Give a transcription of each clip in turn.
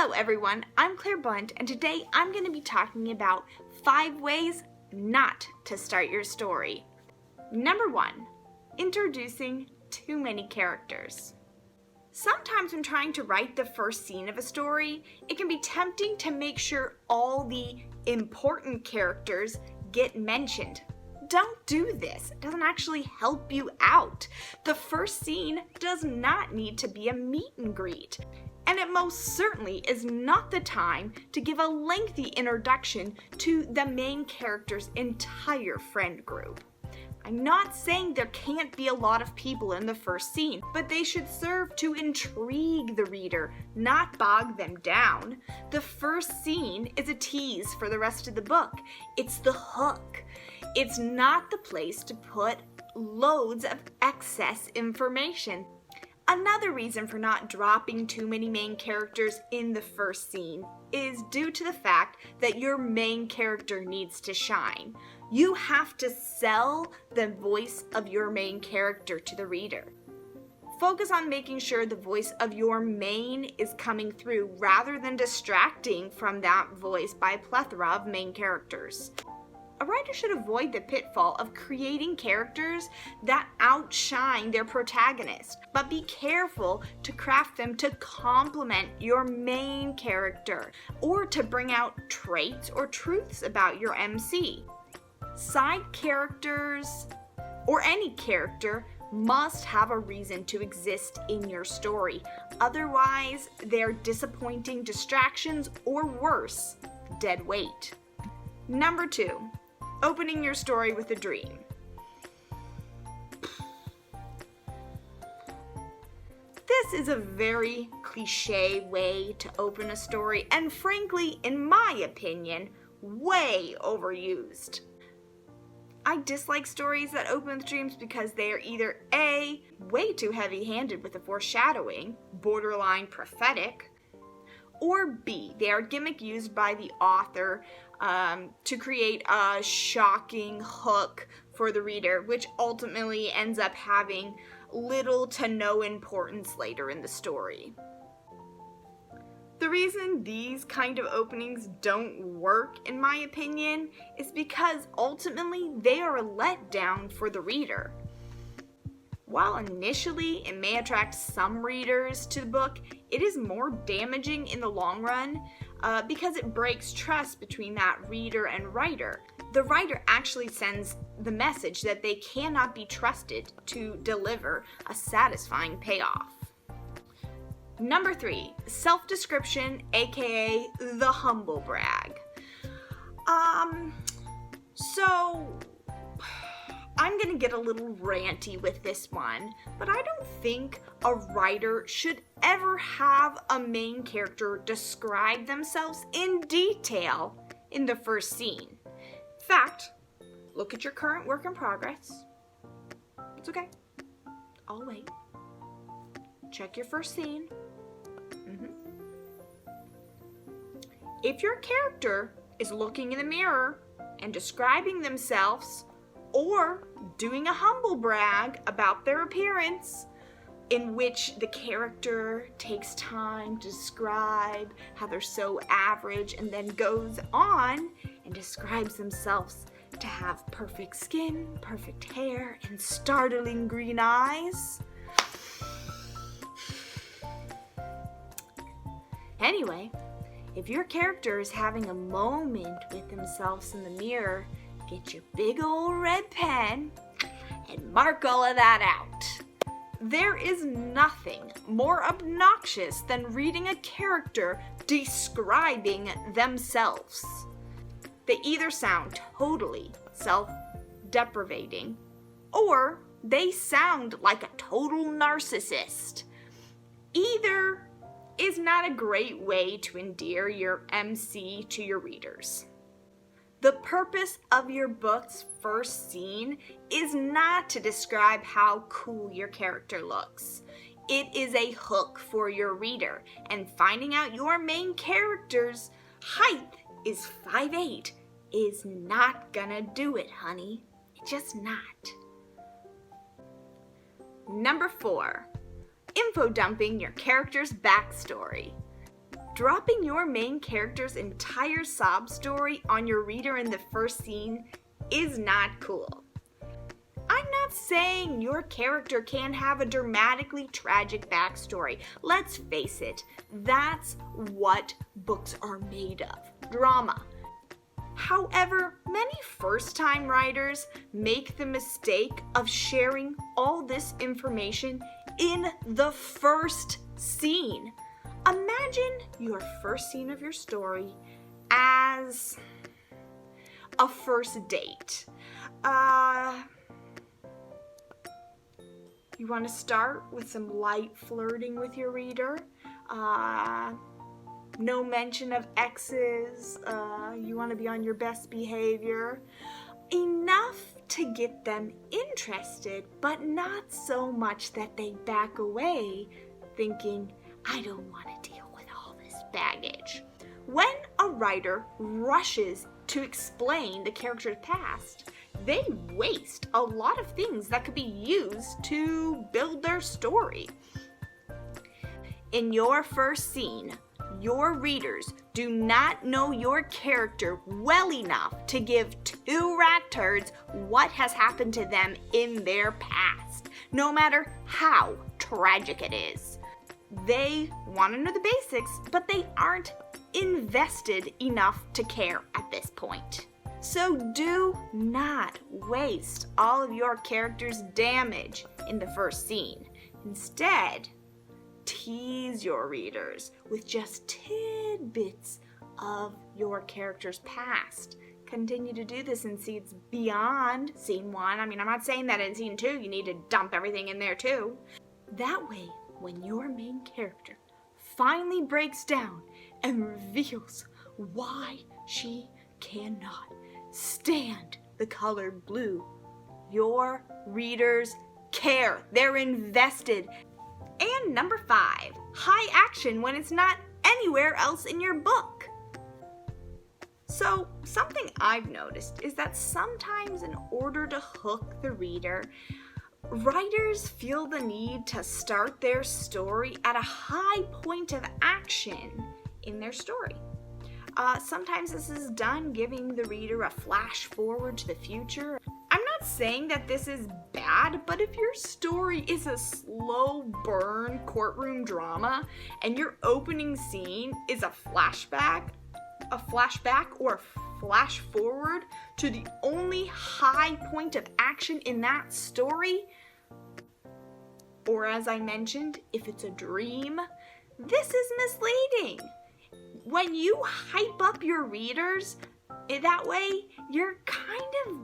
Hello everyone, I'm Claire Bunt, and today I'm going to be talking about 5 ways not to start your story. Number 1, introducing too many characters. Sometimes when trying to write the first scene of a story, it can be tempting to make sure all the important characters get mentioned. Don't do this. It doesn't actually help you out. The first scene does not need to be a meet and greet. And it most certainly is not the time to give a lengthy introduction to the main character's entire friend group. I'm not saying there can't be a lot of people in the first scene, but they should serve to intrigue the reader, not bog them down. The first scene is a tease for the rest of the book. It's the hook. It's not the place to put loads of excess information. Another reason for not dropping too many main characters in the first scene is due to the fact that your main character needs to shine. You have to sell the voice of your main character to the reader. Focus on making sure the voice of your main is coming through rather than distracting from that voice by a plethora of main characters. A writer should avoid the pitfall of creating characters that outshine their protagonist, but be careful to craft them to complement your main character or to bring out traits or truths about your MC. Side characters, or any character, must have a reason to exist in your story. Otherwise, they're disappointing distractions or worse, dead weight. Number 2. Opening your story with a dream. This is a very cliche way to open a story, and frankly, in my opinion, way overused. I dislike stories that open with dreams because they are either A, way too heavy-handed with the foreshadowing, borderline prophetic, or B, they are gimmick used by the author to create a shocking hook for the reader, which ultimately ends up having little to no importance later in the story. The reason these kind of openings don't work, in my opinion, is because ultimately they are a letdown for the reader. While initially it may attract some readers to the book, it is more damaging in the long run because it breaks trust between that reader and writer. The writer actually sends the message that they cannot be trusted to deliver a satisfying payoff. Number 3, self-description, aka the humble brag. I'm gonna get a little ranty with this one, but I don't think a writer should ever have a main character describe themselves in detail in the first scene. In fact, look at your current work in progress. It's okay. I'll wait. Check your first scene. If your character is looking in the mirror and describing themselves or doing a humble brag about their appearance, in which the character takes time to describe how they're so average and then goes on and describes themselves to have perfect skin, perfect hair, and startling green eyes. Anyway, if your character is having a moment with themselves in the mirror, get your big old red pen and mark all of that out. There is nothing more obnoxious than reading a character describing themselves. They either sound totally self-deprecating or they sound like a total narcissist. Either is not a great way to endear your MC to your readers. The purpose of your book's first scene is not to describe how cool your character looks. It is a hook for your reader, and finding out your main character's height is 5'8" is not gonna do it, honey. It's just not. Number 4, info dumping your character's backstory. Dropping your main character's entire sob story on your reader in the first scene is not cool. I'm not saying your character can't have a dramatically tragic backstory. Let's face it, that's what books are made of, drama. However, many first-time writers make the mistake of sharing all this information in the first scene. Imagine your first scene of your story as a first date. You want to start with some light flirting with your reader. No mention of exes. You want to be on your best behavior. Enough to get them interested, but not so much that they back away thinking, I don't want to deal with all this baggage. When a writer rushes to explain the character's past, they waste a lot of things that could be used to build their story. In your first scene, your readers do not know your character well enough to give two rat turds what has happened to them in their past, no matter how tragic it is. They want to know the basics, but they aren't invested enough to care at this point. So do not waste all of your character's damage in the first scene. Instead, tease your readers with just tidbits of your character's past. Continue to do this in scenes beyond scene 1. I'm not saying that in scene 2 you need to dump everything in there too. That way, when your main character finally breaks down and reveals why she cannot stand the color blue, your readers care. They're invested. And number 5, high action when it's not anywhere else in your book. So something I've noticed is that sometimes in order to hook the reader, writers feel the need to start their story at a high point of action in their story. Sometimes this is done giving the reader a flash forward to the future. I'm not saying that this is bad, but if your story is a slow burn courtroom drama and your opening scene is a flashback or a flash forward to the only high point of action in that story, or as I mentioned, if it's a dream, this is misleading. When you hype up your readers that way, you're kind of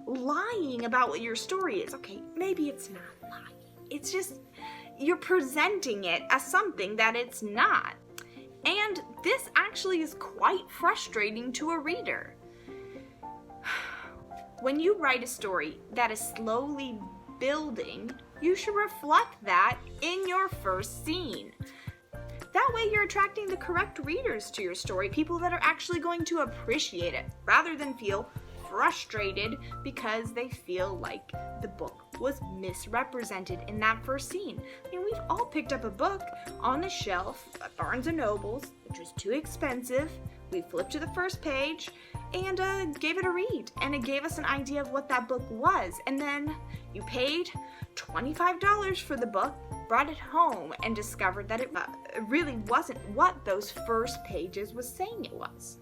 lying about what your story is. Okay, maybe it's not lying. It's just you're presenting it as something that it's not. And this actually is quite frustrating to a reader. When you write a story that is slowly building, you should reflect that in your first scene. That way you're attracting the correct readers to your story, people that are actually going to appreciate it, rather than feel frustrated because they feel like the book was misrepresented in that first scene. We've all picked up a book on the shelf at Barnes & Noble's, which was too expensive. We flipped to the first page and gave it a read, and it gave us an idea of what that book was. And then you paid $25 for the book, brought it home, and discovered that it really wasn't what those first pages was saying it was.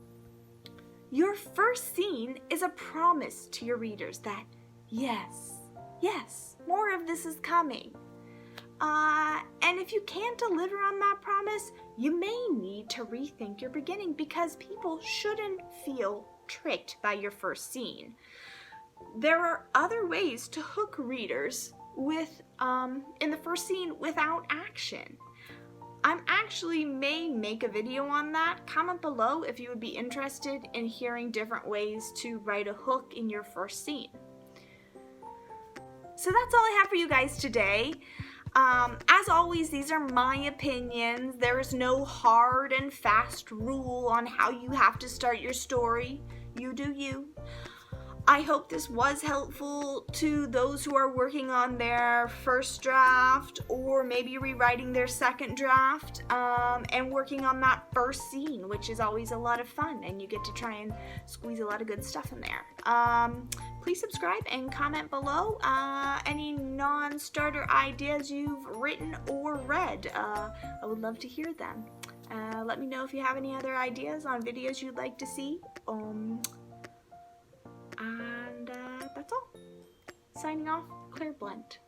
Your first scene is a promise to your readers that, yes, more of this is coming. And if you can't deliver on that promise, you may need to rethink your beginning, because people shouldn't feel tricked by your first scene. There are other ways to hook readers with in the first scene without action. I'm actually may make a video on that. Comment below if you would be interested in hearing different ways to write a hook in your first scene. So that's all I have for you guys today. As always, these are my opinions. There is no hard and fast rule on how you have to start your story. You do you. I hope this was helpful to those who are working on their first draft or maybe rewriting their second draft and working on that first scene, which is always a lot of fun, and you get to try and squeeze a lot of good stuff in there. Please subscribe and comment below any non-starter ideas you've written or read. I would love to hear them. Let me know if you have any other ideas on videos you'd like to see. And that's all. Signing off, Claire Blunt.